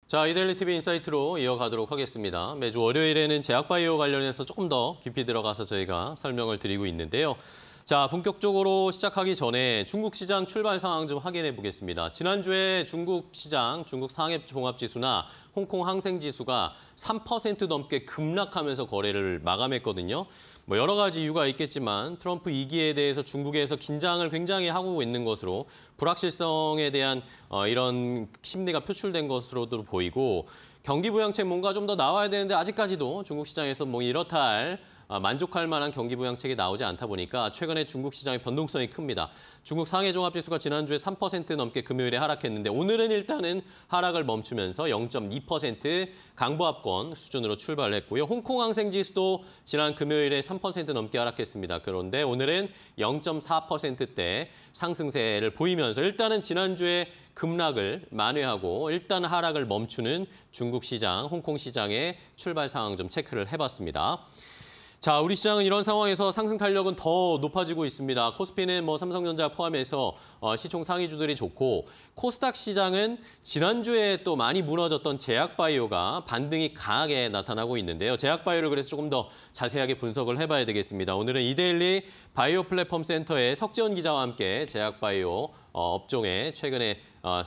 자, 이데일리 TV 인사이트로 이어가도록 하겠습니다. 매주 월요일에는 제약바이오 관련해서 조금 더 깊이 들어가서 저희가 설명을 드리고 있는데요. 자, 본격적으로 시작하기 전에 중국 시장 출발 상황 좀 확인해 보겠습니다. 지난주에 중국 시장, 중국 상해 종합지수나 홍콩 항생지수가 3% 넘게 급락하면서 거래를 마감했거든요. 뭐 여러 가지 이유가 있겠지만 트럼프 2기에 대해서 중국에서 긴장을 굉장히 하고 있는 것으로 불확실성에 대한 이런 심리가 표출된 것으로도 보이고 경기 부양책 뭔가 좀 더 나와야 되는데 아직까지도 중국 시장에서 뭐 이렇다 할 만족할 만한 경기 부양책이 나오지 않다 보니까 최근에 중국 시장의 변동성이 큽니다. 중국 상해 종합지수가 지난주에 3% 넘게 금요일에 하락했는데 오늘은 일단은 하락을 멈추면서 0.2% 강보합권 수준으로 출발했고요. 홍콩 항생지수도 지난 금요일에 3% 넘게 하락했습니다. 그런데 오늘은 0.4%대 상승세를 보이면서 일단은 지난주에 급락을 만회하고 일단 하락을 멈추는 중국 시장, 홍콩 시장의 출발 상황 좀 체크를 해봤습니다. 자, 우리 시장은 이런 상황에서 상승 탄력은 더 높아지고 있습니다. 코스피는 뭐 삼성전자 포함해서 시총 상위주들이 좋고 코스닥 시장은 지난주에 또 많이 무너졌던 제약바이오가 반등이 강하게 나타나고 있는데요. 제약바이오를 그래서 조금 더 자세하게 분석을 해봐야 되겠습니다. 오늘은 이데일리 바이오 플랫폼 센터의 석재원 기자와 함께 제약바이오 업종의 최근의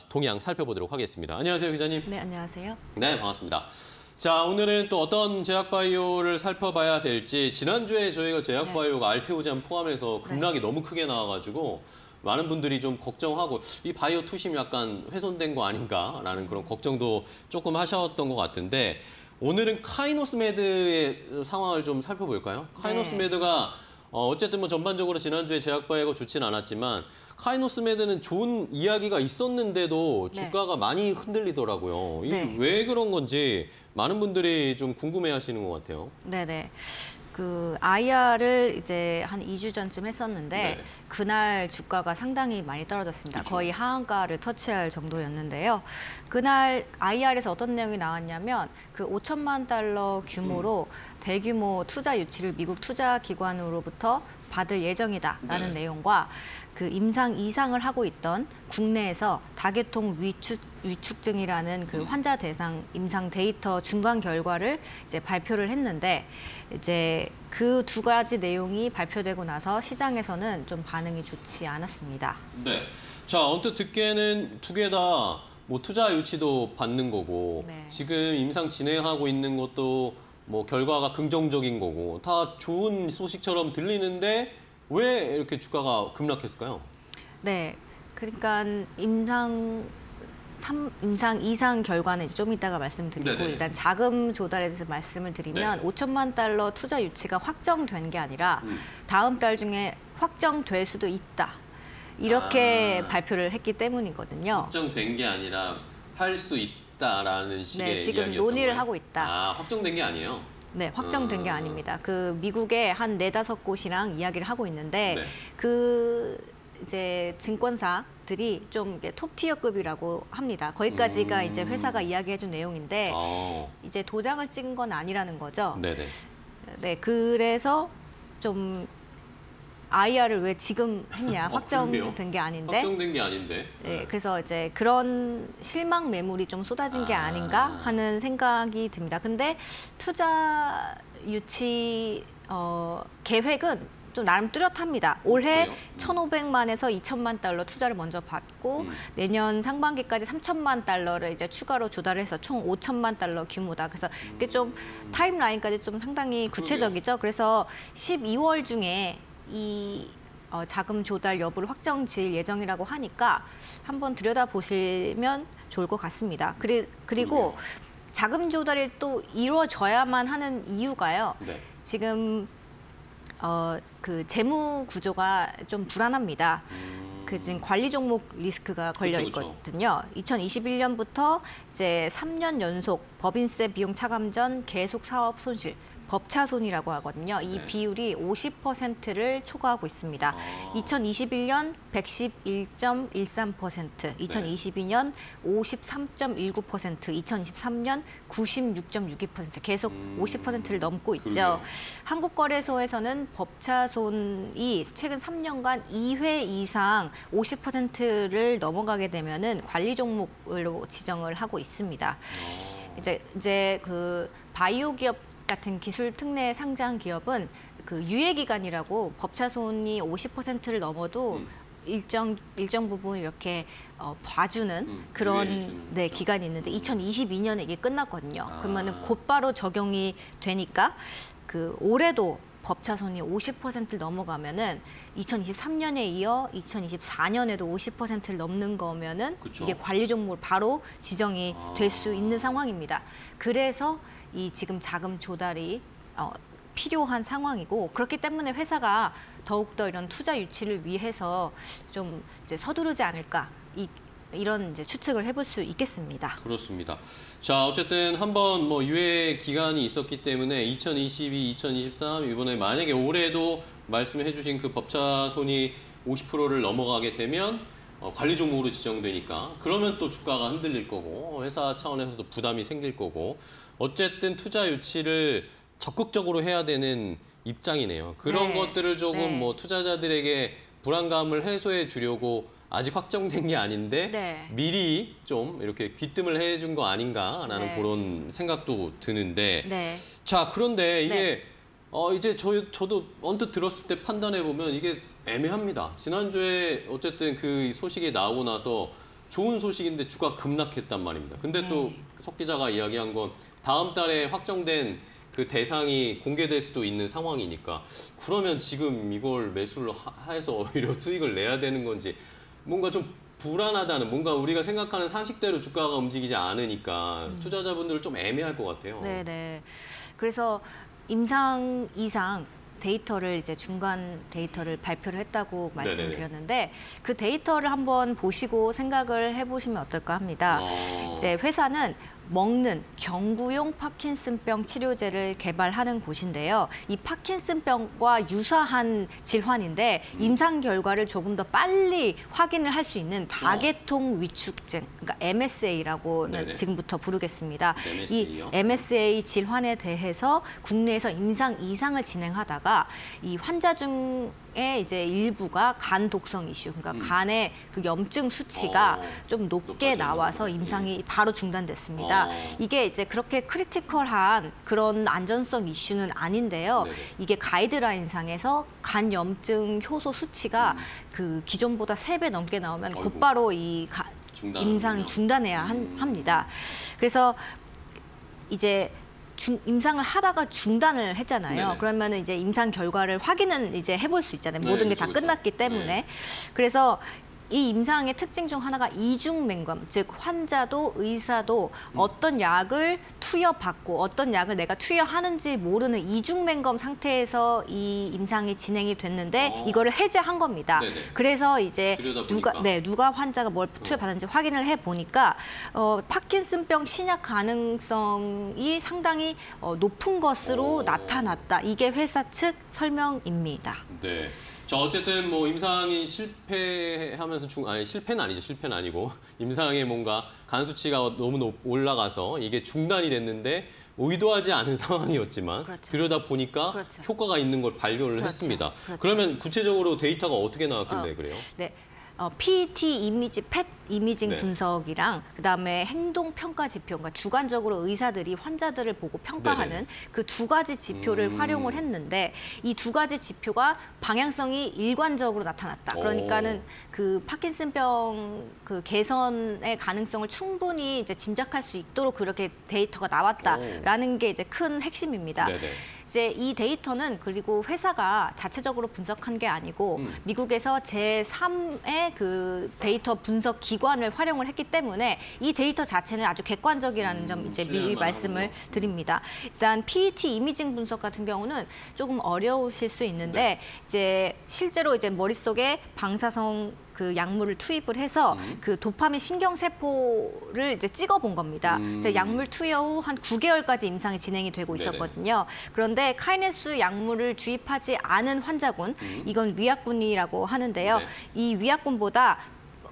동향 살펴보도록 하겠습니다. 안녕하세요, 기자님. 네, 안녕하세요. 네, 반갑습니다. 자, 오늘은 또 어떤 제약바이오를 살펴봐야 될지 지난주에 저희가 제약바이오가 알테오젠 포함해서 급락이 너무 크게 나와가지고 많은 분들이 좀 걱정하고 이 바이오 투심 약간 훼손된 거 아닌가라는 그런 걱정도 조금 하셨던 것 같은데 오늘은 카이노스메드의 상황을 좀 살펴볼까요? 카이노스메드가 어쨌든 뭐 전반적으로 지난주에 제약바이오가 좋지는 않았지만 카이노스메드는 좋은 이야기가 있었는데도 주가가 많이 흔들리더라고요. 이게 왜 그런 건지 많은 분들이 좀 궁금해하시는 것 같아요. 네네. 그 IR을 이제 한 2주 전쯤 했었는데 그날 주가가 상당히 많이 떨어졌습니다. 그쵸. 거의 하한가를 터치할 정도였는데요. 그날 IR에서 어떤 내용이 나왔냐면 그 5천만 달러 규모로 대규모 투자 유치를 미국 투자기관으로부터 받을 예정이다라는 내용과 그 임상 이상을 하고 있던 국내에서 다계통 위축증이라는 그 환자 대상 임상 데이터 중간 결과를 이제 발표를 했는데 이제 그 두 가지 내용이 발표되고 나서 시장에서는 좀 반응이 좋지 않았습니다. 네. 자, 언뜻 듣기에는 두 개 다 뭐 투자 유치도 받는 거고 지금 임상 진행하고 있는 것도 뭐 결과가 긍정적인 거고 다 좋은 소식처럼 들리는데 왜 이렇게 주가가 급락했을까요? 네, 그러니까 임상 2상 결과는 이제 좀 이따가 말씀드리고 일단 자금 조달에 대해서 말씀을 드리면 5천만 달러 투자 유치가 확정된 게 아니라 다음 달 중에 확정될 수도 있다. 이렇게 발표를 했기 때문이거든요. 확정된 게 아니라 할 수 있다라는 식의 지금 이야기였던 논의를 거예요? 하고 있다. 확정된 게 아니에요? 네, 확정된 게 아닙니다. 그 미국의 한 4-5곳이랑 이야기를 하고 있는데 그 이제 증권사들이 좀 톱티어급이라고 합니다. 거기까지가 이제 회사가 이야기해준 내용인데 이제 도장을 찍은 건 아니라는 거죠. 네, 그래서 좀 IR을 왜 지금 했냐, 확정된 게 아닌데. 확정된 게 아닌데. 네, 그래서 이제 그런 실망 매물이 좀 쏟아진 게 아닌가 하는 생각이 듭니다. 근데 투자 유치 계획은 또 나름 뚜렷합니다. 올해 1,500만에서 2천만 달러 투자를 먼저 받고 내년 상반기까지 3천만 달러를 이제 추가로 조달을 해서 총 5천만 달러 규모다. 그래서 이게 좀 타임라인까지 좀 상당히 구체적이죠. 그래서 12월 중에 이 자금 조달 여부를 확정 지을 예정이라고 하니까 한번 들여다보시면 좋을 것 같습니다. 그리고 자금 조달이 또 이루어져야만 하는 이유가요. 지금 그 재무 구조가 좀 불안합니다. 그 지금 관리 종목 리스크가 걸려 있거든요. 2021년부터 이제 3년 연속 법인세 비용 차감 전 계속 사업 손실, 법차손이라고 하거든요. 이 네. 비율이 50%를 초과하고 있습니다. 아. 2021년 111.13%, 2022년 53.19%, 2023년 96.62% 계속 50%를 넘고 있죠. 그러게요. 한국거래소에서는 법차손이 최근 3년간 2회 이상 50%를 넘어가게 되면은 관리 종목으로 지정을 하고 있습니다. 이제 그 바이오 기업 같은 기술 특례 상장 기업은 그 유예 기간이라고 법차손이 50%를 넘어도 일정 부분 이렇게 봐주는 그런 유예해주는 네, 거죠. 기간이 있는데 2022년에 이게 끝났거든요. 아. 그러면은 곧바로 적용이 되니까 그 올해도 법차손이 50%를 넘어가면은 2023년에 이어 2024년에도 50%를 넘는 거면은 그쵸. 이게 관리 종목으로 바로 지정이 될 수 있는 상황입니다. 그래서 이 지금 자금 조달이 필요한 상황이고 그렇기 때문에 회사가 더욱더 이런 투자 유치를 위해서 좀 이제 서두르지 않을까 이런 이제 추측을 해볼 수 있겠습니다. 그렇습니다. 자, 어쨌든 한번 뭐 유예 기간이 있었기 때문에 2022, 2023 이번에 만약에 올해도 말씀해 주신 그 법차손이 50%를 넘어가게 되면 관리 종목으로 지정되니까 그러면 또 주가가 흔들릴 거고 회사 차원에서도 부담이 생길 거고 어쨌든 투자 유치를 적극적으로 해야 되는 입장이네요. 그런 네. 것들을 조금 네. 뭐 투자자들에게 불안감을 해소해 주려고 아직 확정된 게 아닌데 네. 미리 좀 이렇게 귀뜸을 해준 거 아닌가라는 네. 그런 생각도 드는데 네. 자 그런데 이게 네. 이제 저도 언뜻 들었을 때 판단해 보면 이게 애매합니다. 지난주에 어쨌든 그 소식이 나오고 나서 좋은 소식인데 주가 급락했단 말입니다. 근데 또 석 기자가 이야기한 건 다음 달에 확정된 그 대상이 공개될 수도 있는 상황이니까 그러면 지금 이걸 매수를 해서 오히려 수익을 내야 되는 건지 뭔가 좀 불안하다는 뭔가 우리가 생각하는 상식대로 주가가 움직이지 않으니까 투자자분들은 좀 애매할 것 같아요. 네네. 그래서 임상 이상 데이터를 이제 중간 데이터를 발표를 했다고 말씀드렸는데 그 데이터를 한번 보시고 생각을 해보시면 어떨까 합니다. 이제 회사는 먹는 경구용 파킨슨병 치료제를 개발하는 곳인데요. 이 파킨슨병과 유사한 질환인데 임상 결과를 조금 더 빨리 확인을 할 수 있는 다계통 위축증, 그러니까 MSA라고는 네네. 지금부터 부르겠습니다. MSA 요? 이 MSA 질환에 대해서 국내에서 임상 이상을 진행하다가 이 환자 중에 이제 일부가 간 독성 이슈, 그러니까 간의 그 염증 수치가 좀 높게 높아지는 나와서 거군요. 임상이 바로 중단됐습니다. 이게 이제 그렇게 크리티컬한 그런 안전성 이슈는 아닌데요. 네네. 이게 가이드라인상에서 간 염증 효소 수치가 그 기존보다 3배 넘게 나오면 아이고. 곧바로 이 중단하는군요. 임상 중단해야 합니다. 그래서 이제 임상을 하다가 중단을 했잖아요. 네네. 그러면 이제 임상 결과를 확인은 이제 해볼 수 있잖아요. 네, 모든 게 다 그렇죠, 끝났기 그렇죠. 때문에. 네. 그래서 이 임상의 특징 중 하나가 이중 맹검, 즉 환자도 의사도 어떤 약을 투여받고 어떤 약을 내가 투여하는지 모르는 이중 맹검 상태에서 이 임상이 진행이 됐는데 이거를 해제한 겁니다. 네네. 그래서 이제 들여다보니까. 누가 환자가 뭘 투여받았는지 확인을 해 보니까 파킨슨병 신약 가능성이 상당히 높은 것으로 나타났다. 이게 회사 측 설명입니다. 네. 자 어쨌든 뭐 임상이 실패하면서 실패는 아니죠. 실패는 아니고 임상에 뭔가 간 수치가 너무 올라가서 이게 중단이 됐는데 의도하지 않은 상황이었지만 그렇죠. 들여다 보니까 그렇죠. 효과가 있는 걸 발견을 그렇죠. 했습니다. 그렇죠. 그러면 구체적으로 데이터가 어떻게 나왔길래 그래요? 네. PET 이미지, 펫 이미징 네. 분석이랑 그다음에 행동 평가 지표, 그러니까 주관적으로 의사들이 환자들을 보고 평가하는 네네. 그 두 가지 지표를 활용을 했는데 이 두 가지 지표가 방향성이 일관적으로 나타났다. 그러니까는 그 파킨슨병 그 개선의 가능성을 충분히 이제 짐작할 수 있도록 그렇게 데이터가 나왔다라는 게 이제 큰 핵심입니다. 네네. 이제 이 데이터는 그리고 회사가 자체적으로 분석한 게 아니고 미국에서 제3의 그 데이터 분석 기관을 활용을 했기 때문에 이 데이터 자체는 아주 객관적이라는 점 이제 미리 신뢰할 말씀을 만하군요. 드립니다. 일단 PET 이미징 분석 같은 경우는 조금 어려우실 수 있는데 이제 실제로 이제 머릿속에 방사성 그 약물을 투입을 해서 그 도파민 신경세포를 이제 찍어본 겁니다. 그래서 약물 투여 후 한 9개월까지 임상이 진행이 되고 네네. 있었거든요. 그런데 카이네스 약물을 주입하지 않은 환자군, 이건 위약군이라고 하는데요. 네. 이 위약군보다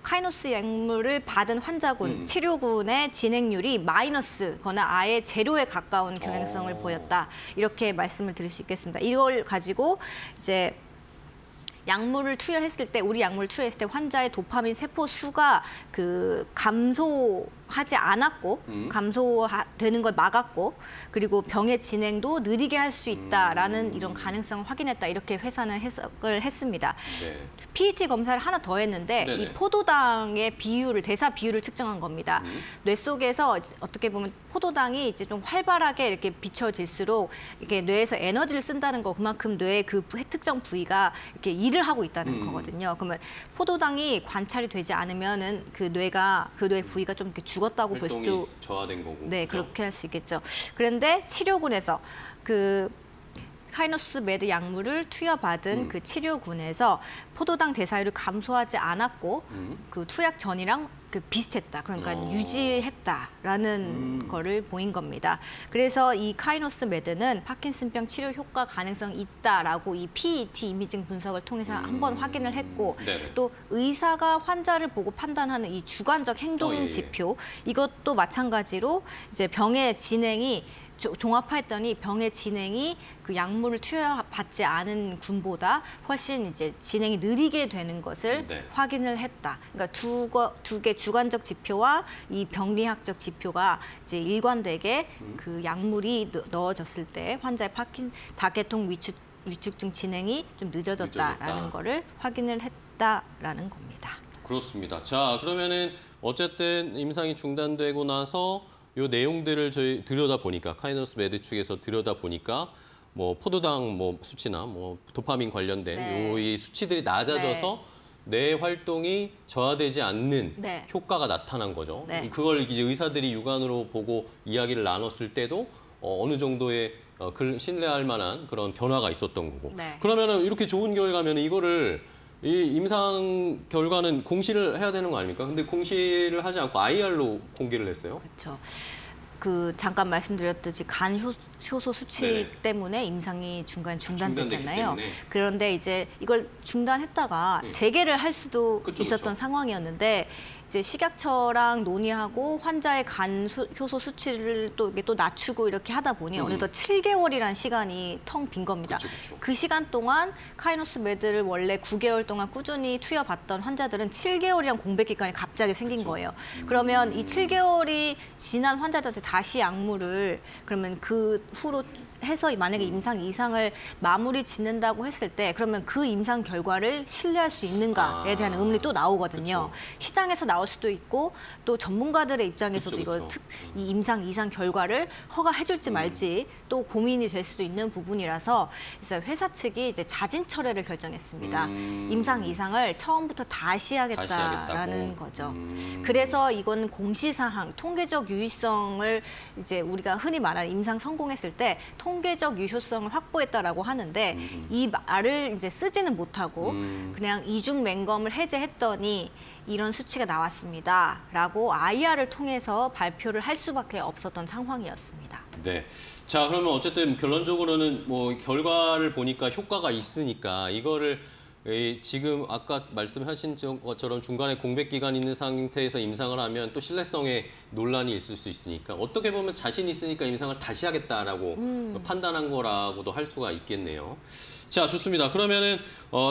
카이노스 약물을 받은 환자군, 치료군의 진행률이 마이너스거나 아예 제로에 가까운 경향성을 보였다. 이렇게 말씀을 드릴 수 있겠습니다. 이걸 가지고 이제 약물을 투여했을 때, 우리 약물을 투여했을 때 환자의 도파민 세포 수가 그 감소하지 않았고, 감소되는 걸 막았고, 그리고 병의 진행도 느리게 할 수 있다라는 이런 가능성을 확인했다. 이렇게 회사는 해석을 했습니다. 네. PET 검사를 하나 더 했는데 네네. 이 포도당의 비율을, 대사 비율을 측정한 겁니다. 뇌 속에서 어떻게 보면 포도당이 이제 좀 활발하게 이렇게 비춰질수록 이게 뇌에서 에너지를 쓴다는 거, 그만큼 뇌의 그 특정 부위가 이렇게 일을 하고 있다는 거거든요. 그러면 포도당이 관찰이 되지 않으면은 그 뇌가, 그 뇌 부위가 좀 이렇게 죽었다고 볼 활동이 수도, 저하된 거고. 네, 그렇죠? 그렇게 할 수 있겠죠. 그런데 치료군에서 그 카이노스 매드 약물을 투여받은 그 치료군에서 포도당 대사율이 감소하지 않았고 그 투약 전이랑 그 비슷했다. 그러니까 유지했다라는 거를 보인 겁니다. 그래서 이 카이노스 매드는 파킨슨병 치료 효과 가능성이 있다라고 이 PET 이미징 분석을 통해서 한번 확인을 했고, 네네. 또 의사가 환자를 보고 판단하는 이 주관적 행동 예. 지표, 이것도 마찬가지로 이제 병의 진행이 종합했더니 병의 진행이 그 약물을 투여받지 않은 군보다 훨씬 이제 진행이 느리게 되는 것을 네. 확인을 했다. 그러니까 두 개 주관적 지표와 이 병리학적 지표가 이제 일관되게 그 약물이 넣어졌을 때 환자의 다계통 위축증 진행이 좀 늦어졌다라는 늦어졌다. 거를 확인을 했다라는 겁니다. 그렇습니다. 자, 그러면은 어쨌든 임상이 중단되고 나서 요 내용들을 저희 들여다보니까, 카이노스 매드 측에서 들여다보니까 뭐 포도당 뭐 수치나 뭐 도파민 관련된 네. 요 이 수치들이 낮아져서 뇌 활동이 저하되지 않는 네. 효과가 나타난 거죠. 네. 그걸 이제 의사들이 육안으로 보고 이야기를 나눴을 때도 어느 정도의 신뢰할 만한 그런 변화가 있었던 거고. 네. 그러면은 이렇게 좋은 결과면 이거를 이 임상 결과는 공시를 해야 되는 거 아닙니까? 근데 공시를 하지 않고 IR로 공개를 했어요. 그렇죠. 그 잠깐 말씀드렸듯이 간 효소 수치 네네. 때문에 임상이 중간에 중단됐잖아요. 중단됐기 때문에. 그런데 이제 이걸 중단했다가 재개를 할 수도 그쵸, 있었던 그쵸. 상황이었는데, 이제 식약처랑 논의하고 환자의 간 효소 수치를 또 이게 또 낮추고 이렇게 하다 보니 어느덧 7개월이라는 시간이 텅 빈 겁니다. 그쵸, 그쵸. 그 시간 동안 카이노스 매드를 원래 9개월 동안 꾸준히 투여받던 환자들은 7개월이란 공백 기간이 갑자기 생긴 거예요. 그러면 이 7개월이 지난 환자들한테 다시 약물을 그러면 그 후로 해서 만약에 임상 이상을 마무리 짓는다고 했을 때, 그러면 그 임상 결과를 신뢰할 수 있는가에 대한 의문이 또 나오거든요. 그쵸. 시장에서 나올 수도 있고 또 전문가들의 입장에서도 그쵸, 이걸 그쵸. 이 임상 이상 결과를 허가해줄지 말지 또 고민이 될 수도 있는 부분이라서, 그래서 회사 측이 이제 자진 철회를 결정했습니다. 임상 이상을 처음부터 다시 하겠다라는 하겠다고. 거죠. 그래서 이건 공시사항, 통계적 유의성을 이제 우리가 흔히 말하는 임상 성공했을 때 통계적 유효성을 확보했다라고 하는데, 이 말을 이제 쓰지는 못하고 그냥 이중 맹검을 해제했더니 이런 수치가 나왔습니다라고 IR을 통해서 발표를 할 수밖에 없었던 상황이었습니다. 네. 자, 그러면 어쨌든 결론적으로는 뭐 결과를 보니까 효과가 있으니까 이거를 지금 아까 말씀하신 것처럼 중간에 공백 기간 있는 상태에서 임상을 하면 또 신뢰성에 논란이 있을 수 있으니까, 어떻게 보면 자신 있으니까 임상을 다시 하겠다라고 판단한 거라고도 할 수가 있겠네요. 자, 좋습니다. 그러면은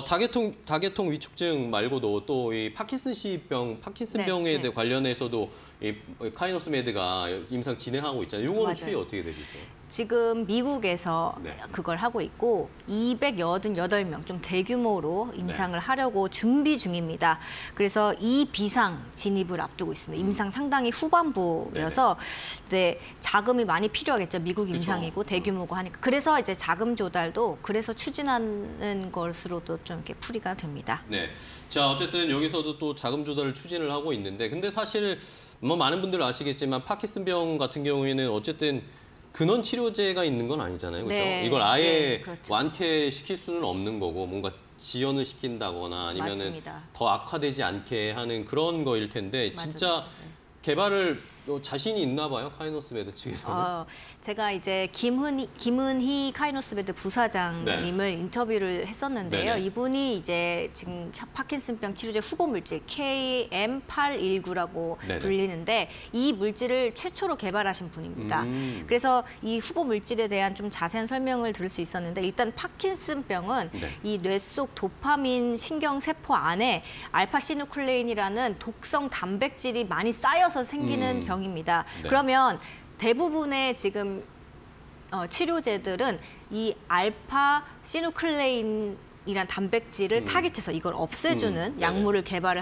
다계통 위축증 말고도 또 이 파킨슨병에 네. 관련해서도 이 카이노스 매드가 임상 진행하고 있잖아요. 이거는 맞아요. 추이 어떻게 되시죠? 지금 미국에서 네. 그걸 하고 있고 288명 좀 대규모로 임상을 하려고 준비 중입니다. 그래서 이 비상 진입을 앞두고 있습니다. 임상 상당히 후반부여서 이제 자금이 많이 필요하겠죠. 미국 임상이고 대규모고 하니까. 그래서 이제 자금 조달도 그래서 추진하는 것으로도 좀 이렇게 풀이가 됩니다. 네. 자, 어쨌든 여기서도 또 자금 조달을 추진을 하고 있는데, 근데 사실 뭐 많은 분들 아시겠지만 파킨슨병 같은 경우에는 어쨌든 근원 치료제가 있는 건 아니잖아요. 그렇죠? 네. 이걸 아예 네, 그렇죠. 완쾌시킬 수는 없는 거고, 뭔가 지연을 시킨다거나 아니면은 맞습니다. 더 악화되지 않게 하는 그런 거일 텐데 진짜 맞습니다. 네. 개발을 자신이 있나 봐요, 카이노스메드 측에서는. 제가 이제 김은희 카이노스메드 부사장님을 인터뷰를 했었는데요. 네네. 이분이 이제 지금 파킨슨병 치료제 후보 물질 KM819라고 네네. 불리는데 이 물질을 최초로 개발하신 분입니다. 그래서 이 후보 물질에 대한 좀 자세한 설명을 들을 수 있었는데 일단 파킨슨병은 네. 이 뇌 속 도파민 신경세포 안에 알파시누클레인이라는 독성 단백질이 많이 쌓여서 생기는 병입니다. 네. 그러면 대부분의 지금 치료제들은 이 알파시누클레인이란 단백질을 타깃해서 이걸 없애주는 네네. 약물을 개발을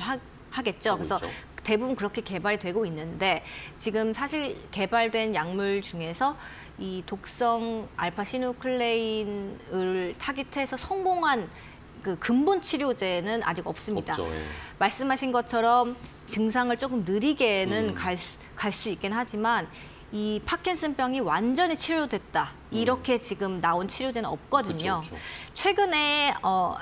하겠죠. 그래서 그렇죠. 대부분 그렇게 개발이 되고 있는데 지금 사실 개발된 약물 중에서 이 독성 알파시누클레인을 타깃해서 성공한 그 근본 치료제는 아직 없습니다. 없죠. 예. 말씀하신 것처럼 증상을 조금 느리게는 갈 수 있긴 하지만 이 파킨슨병이 완전히 치료됐다. 이렇게 지금 나온 치료제는 없거든요. 그쵸, 그쵸. 최근에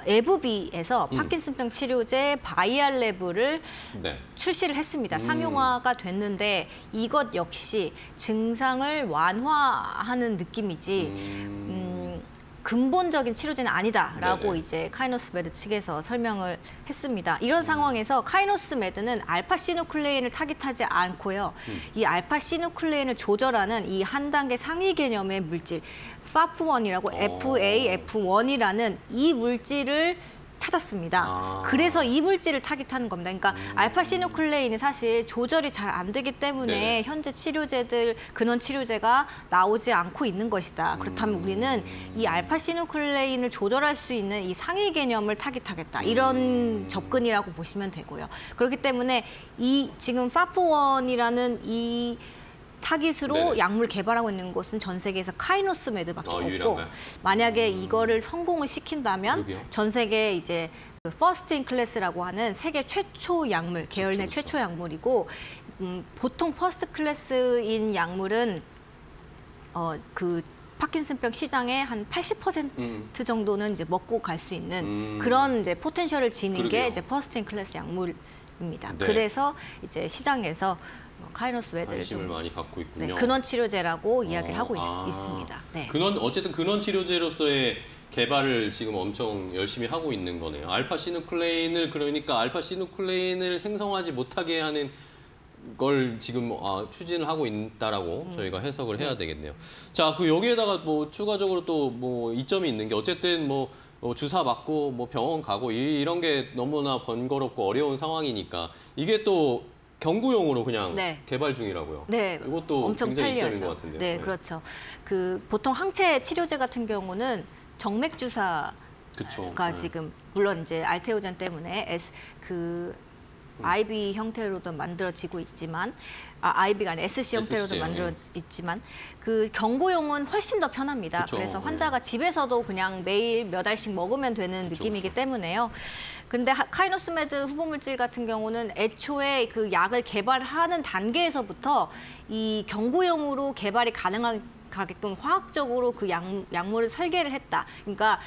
에브비에서 파킨슨병 치료제 바이알레브를 네. 출시를 했습니다. 상용화가 됐는데 이것 역시 증상을 완화하는 느낌이지 근본적인 치료제는 아니다라고 네네. 이제 카이노스메드 측에서 설명을 했습니다. 이런 상황에서 카이노스메드는 알파시누클레인을 타깃하지 않고요. 이 알파시누클레인을 조절하는 이 한 단계 상위 개념의 물질 FAF1이라고 FAF1이라는 이 물질을 찾았습니다. 그래서 이 물질을 타깃하는 겁니다. 그러니까 알파시누클레인이 사실 조절이 잘 안 되기 때문에 네네. 현재 치료제들, 근원 치료제가 나오지 않고 있는 것이다. 그렇다면 우리는 이 알파시누클레인을 조절할 수 있는 이 상위 개념을 타깃하겠다. 이런 접근이라고 보시면 되고요. 그렇기 때문에 이 지금 FAF1이라는 이 타깃으로 네네. 약물 개발하고 있는 곳은 전 세계에서 카이노스메드밖에 없고 유일한가요? 만약에 이거를 성공을 시킨다면 그러게요. 전 세계 이제 퍼스트 인 클래스라고 하는 세계 최초 약물, 계열 내 그쵸. 최초 약물이고 보통 퍼스트 클래스인 약물은 그 파킨슨병 시장의 한 80% 정도는 이제 먹고 갈 수 있는 그런 이제 포텐셜을 지닌 그러게요. 게 이제 퍼스트 인 클래스 약물입니다. 네. 그래서 이제 시장에서 카이노스메드를 관심을 좀 많이 갖고 있군요. 근원 치료제라고 이야기를 하고 아. 있습니다. 네. 어쨌든 근원 치료제로서의 개발을 지금 엄청 열심히 하고 있는 거네요. 알파시누클레인을 그러니까 알파시누클레인을 생성하지 못하게 하는 걸 지금 추진을 하고 있다라고 저희가 해석을 해야 되겠네요. 자, 그 여기에다가 뭐 추가적으로 또 뭐 이점이 있는 게 어쨌든 뭐 주사 맞고 뭐 병원 가고 이런 게 너무나 번거롭고 어려운 상황이니까 이게 또 경구용으로 그냥 네. 개발 중이라고요. 네, 이것도 엄청 굉장히 이점인 편리하죠. 것 같은데요. 네, 그렇죠. 그 보통 항체 치료제 같은 경우는 정맥 주사가 그쵸. 지금 물론 이제 알테오젠 때문에 IV 형태로도 만들어지고 있지만 IB가 아니라 SC 형태로도 SC, 만들어있지만 그 경구용은 훨씬 더 편합니다. 그쵸, 그래서 환자가 집에서도 그냥 매일 몇 알씩 먹으면 되는 그쵸, 느낌이기 그쵸. 때문에요. 근데 카이노스메드 후보물질 같은 경우는 애초에 그 약을 개발하는 단계에서부터 이 경구용으로 개발이 가능하게끔 화학적으로 그 약물을 설계를 했다. 그러니까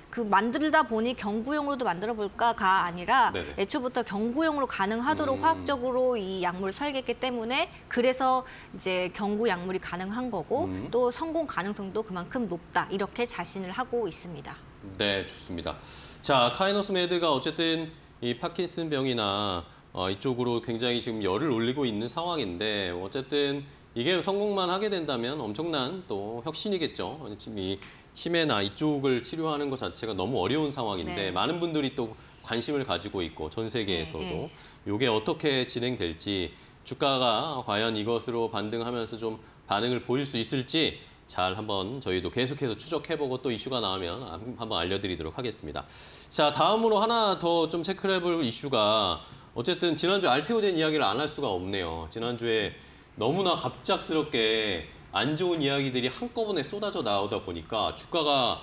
그 만들다 보니 경구용으로도 만들어 볼까가 아니라 네네. 애초부터 경구용으로 가능하도록 화학적으로 이 약물을 설계했기 때문에 그래서 이제 경구 약물이 가능한 거고 또 성공 가능성도 그만큼 높다 이렇게 자신을 하고 있습니다. 네, 좋습니다. 자, 카이노스메드가 어쨌든 이 파킨슨병이나 이쪽으로 굉장히 지금 열을 올리고 있는 상황인데 어쨌든 이게 성공만 하게 된다면 엄청난 또 혁신이겠죠. 지금 이 치매나 이쪽을 치료하는 것 자체가 너무 어려운 상황인데 네. 많은 분들이 또 관심을 가지고 있고 전 세계에서도 네. 이게 어떻게 진행될지 주가가 과연 이것으로 반등하면서 좀 반응을 보일 수 있을지 잘 한번 저희도 계속해서 추적해보고 또 이슈가 나오면 한번 알려드리도록 하겠습니다. 자, 다음으로 하나 더 좀 체크를 해볼 이슈가 어쨌든 지난주 알테오젠 이야기를 안 할 수가 없네요. 지난주에 너무나 갑작스럽게 안 좋은 이야기들이 한꺼번에 쏟아져 나오다 보니까 주가가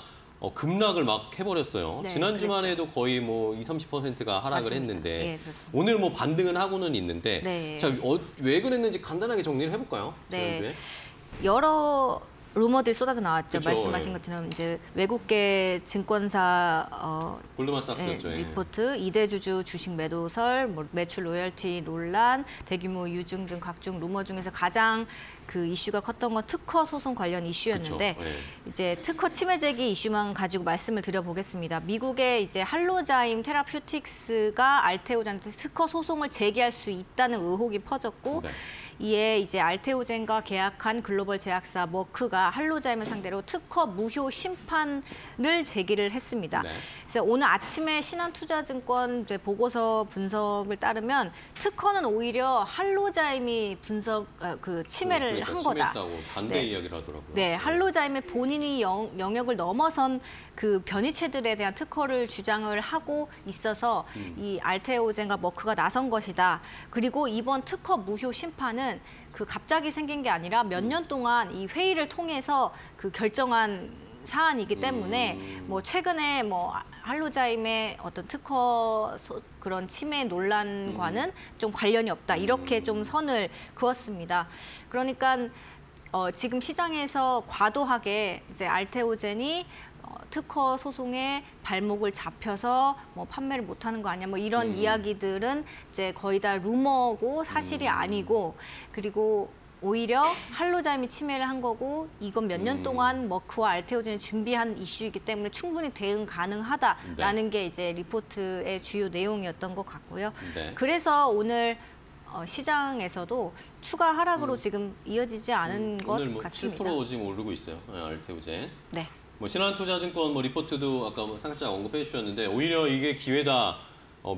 급락을 막 해버렸어요. 네, 지난주만 그랬죠. 해도 거의 뭐 20~30%가 하락을 맞습니다. 했는데 예, 그렇습니다. 오늘 뭐 반등은 하고는 있는데 네. 자, 왜 그랬는지 간단하게 정리를 해볼까요? 네. 지난주에? 여러 루머들이 쏟아져 나왔죠. 그쵸, 말씀하신 예. 것처럼 이제 외국계 증권사 골드만삭스였죠. 예. 리포트, 이대주주 주식 매도설, 뭐 매출 로열티 논란, 대규모 유증 등 각종 루머 중에서 가장 그 이슈가 컸던 건 특허 소송 관련 이슈였는데 그쵸, 예. 이제 특허 침해 제기 이슈만 가지고 말씀을 드려보겠습니다. 미국의 이제 할로자임 테라퓨틱스가 알테오젠한테 특허 소송을 제기할 수 있다는 의혹이 퍼졌고 네. 이에 이제 알테오젠과 계약한 글로벌 제약사 머크가 할로자임을 상대로 특허 무효 심판을 제기를 했습니다. 네. 그래서 오늘 아침에 신한투자증권 이제 보고서 분석을 따르면 특허는 오히려 할로자임이 그 침해를 한 거다. 침해했다고 반대 네. 이야기를 하더라고요. 네, 할로자임의 본인이 영역을 넘어선 그 변이체들에 대한 특허를 주장을 하고 있어서 이 알테오젠과 머크가 나선 것이다. 그리고 이번 특허 무효 심판은 그 갑자기 생긴 게 아니라 몇 년 동안 이 회의를 통해서 그 결정한 사안이기 때문에 뭐 최근에 뭐 할로자임의 어떤 특허 그런 침해 논란과는 좀 관련이 없다. 이렇게 좀 선을 그었습니다. 그러니까 지금 시장에서 과도하게 이제 알테오젠이 특허 소송에 발목을 잡혀서 뭐 판매를 못하는 거 아니야 뭐 이런 이야기들은 이제 거의 다 루머고 사실이 아니고 그리고 오히려 할로자임이 침해를 한 거고 이건 몇 년 동안 머크와 알테오젠이 준비한 이슈이기 때문에 충분히 대응 가능하다라는 게 이제 리포트의 주요 내용이었던 것 같고요. 네. 그래서 오늘 시장에서도 추가 하락으로 지금 이어지지 않은 것 오늘 뭐 같습니다. 7% 지금 오르고 있어요. 알테오젠. 네. 뭐 신한투자증권 뭐 리포트도 아까 뭐 살짝 언급해 주셨는데 오히려 이게 기회다,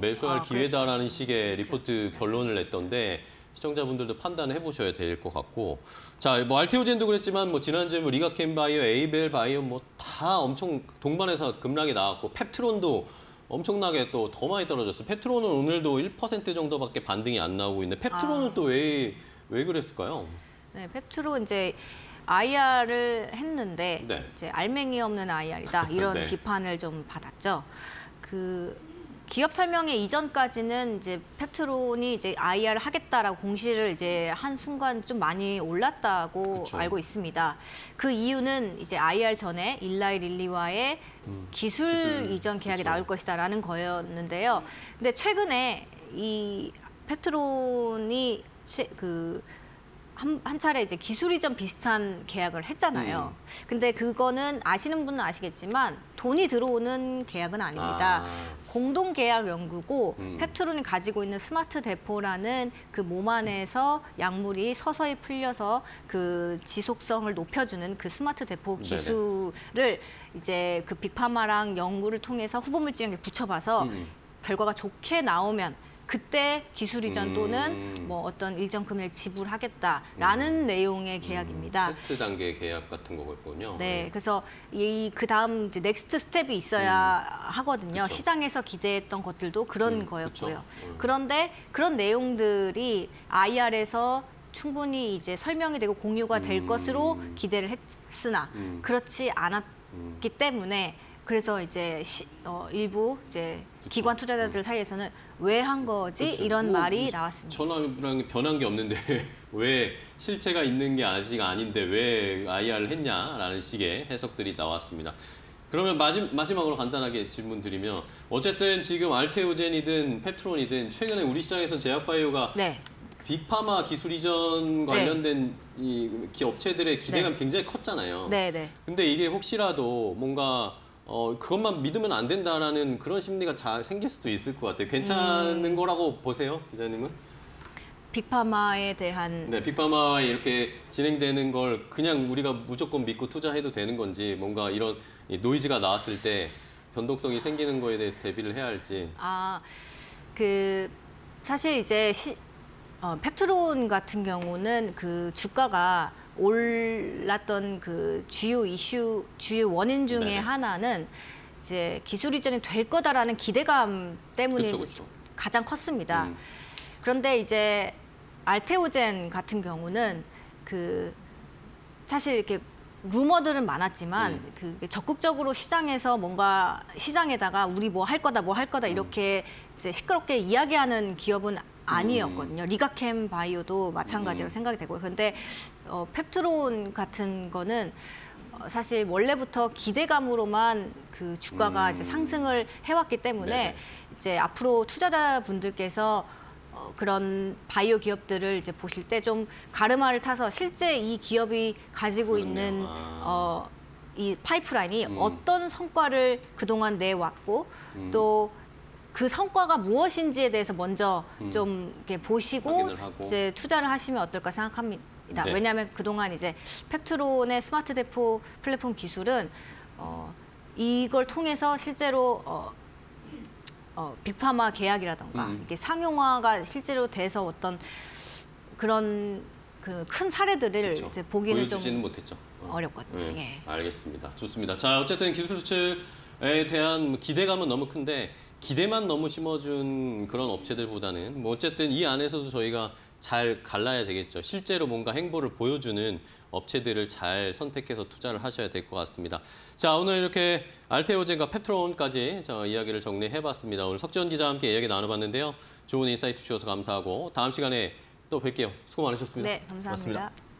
매수할 기회다라는 식의 리포트 결론을 냈던데 시청자분들도 판단해 보셔야 될 것 같고 자, 뭐 알테오젠도 그랬지만 뭐 지난주에 뭐 리가켄바이오, 에이벨 바이오 뭐 다 엄청 동반해서 급락이 나왔고 펩트론도 엄청나게 또 더 많이 떨어졌어요. 펩트론은 오늘도 1% 정도밖에 반등이 안 나오고 있는데 펩트론은 또 왜 그랬을까요? 네, 펩트론 이제 IR을 했는데 네. 이제 알맹이 없는 IR이다 이런 네. 비판을 좀 받았죠. 그 기업 설명회 이전까지는 이제 펩트론이 이제 IR을 하겠다라고 공시를 이제 한 순간 좀 많이 올랐다고 그쵸. 알고 있습니다. 그 이유는 이제 IR 전에 일라이 릴리와의 기술 이전 계약이 그쵸. 나올 것이다라는 거였는데요. 근데 최근에 이 펩트론이 한 차례 이제 기술 이전 비슷한 계약을 했잖아요. 근데 그거는 아시는 분은 아시겠지만 돈이 들어오는 계약은 아닙니다. 공동 계약 연구고 펩트론이 가지고 있는 스마트 데포라는 그 몸 안에서 약물이 서서히 풀려서 그 지속성을 높여주는 그 스마트 데포 기술을 이제 그 빅파마랑 연구를 통해서 후보물질에 붙여봐서 결과가 좋게 나오면 그때 기술 이전 또는 뭐 어떤 일정 금액 지불하겠다라는 내용의 계약입니다. 테스트 단계 계약 같은 거였군요. 네, 그래서 그 다음 이제 넥스트 스텝이 있어야 하거든요. 그쵸. 시장에서 기대했던 것들도 그런 거였고요. 그쵸. 그런데 그런 내용들이 IR에서 충분히 이제 설명이 되고 공유가 될 것으로 기대를 했으나 그렇지 않았기 때문에 그래서 이제 일부 이제 기관 투자자들 사이에서는 왜 한 거지 그쵸. 이런 뭐, 말이 나왔습니다. 전화랑 변한 게 없는데 왜 실체가 있는 게 아직 아닌데 왜 IR을 했냐라는 식의 해석들이 나왔습니다. 그러면 마지막으로 간단하게 질문 드리면 어쨌든 지금 알테오젠이든 펩트론이든 최근에 우리 시장에선 제약바이오가 네. 빅파마 기술 이전 관련된 이 기업체들의 기대감이 굉장히 컸잖아요. 네, 네. 근데 이게 혹시라도 뭔가 그것만 믿으면 안 된다라는 그런 심리가 생길 수도 있을 것 같아요. 괜찮은 거라고 보세요, 기자님은? 빅파마에 대한 네, 빅파마에 이렇게 진행되는 걸 그냥 우리가 무조건 믿고 투자해도 되는 건지 뭔가 이런 노이즈가 나왔을 때 변동성이 생기는 거에 대해서 대비를 해야 할지. 사실 이제 펩트론 같은 경우는 그 주가가 올랐던 그 주요 원인 중에 네네. 하나는 이제 기술 이전이 될 거다라는 기대감 때문이 그쵸. 가장 컸습니다. 그런데 이제 알테오젠 같은 경우는 사실 이렇게 루머들은 많았지만 그 적극적으로 시장에서 뭔가 시장에다가 우리 뭐 할 거다 이렇게 이제 시끄럽게 이야기하는 기업은 아니었거든요. 리가캠 바이오도 마찬가지로 생각이 되고요. 그런데 펩트론 같은 거는 사실 원래부터 기대감으로만 그 주가가 이제 상승을 해왔기 때문에 네네. 이제 앞으로 투자자분들께서 그런 바이오 기업들을 이제 보실 때 좀 가르마를 타서 실제 이 기업이 가지고 그렇네요. 있는 아. 이 파이프라인이 어떤 성과를 그동안 내왔고 또 그 성과가 무엇인지에 대해서 먼저 좀 이렇게 보시고 확인을 하고. 이제 투자를 하시면 어떨까 생각합니다. 네. 왜냐하면 그동안 이제 펩트론의 스마트 대포 플랫폼 기술은 이걸 통해서 실제로 빅파마 계약이라던가 이게 상용화가 실제로 돼서 어떤 그런 그 큰 사례들을 그렇죠. 이제 보기는 좀 보여주지는 못했죠. 어렵거든요. 네, 예. 알겠습니다. 좋습니다. 자, 어쨌든 기술 수출에 대한 기대감은 너무 큰데 기대만 너무 심어준 그런 업체들보다는 뭐 어쨌든 이 안에서도 저희가 잘 갈라야 되겠죠. 실제로 뭔가 행보를 보여주는 업체들을 잘 선택해서 투자를 하셔야 될 것 같습니다. 자, 오늘 이렇게 알테오젠과 펩트론까지 이야기를 정리해봤습니다. 오늘 석지원 기자와 함께 이야기 나눠봤는데요. 좋은 인사이트 주셔서 감사하고 다음 시간에 또 뵐게요. 수고 많으셨습니다. 네, 감사합니다. 고맙습니다.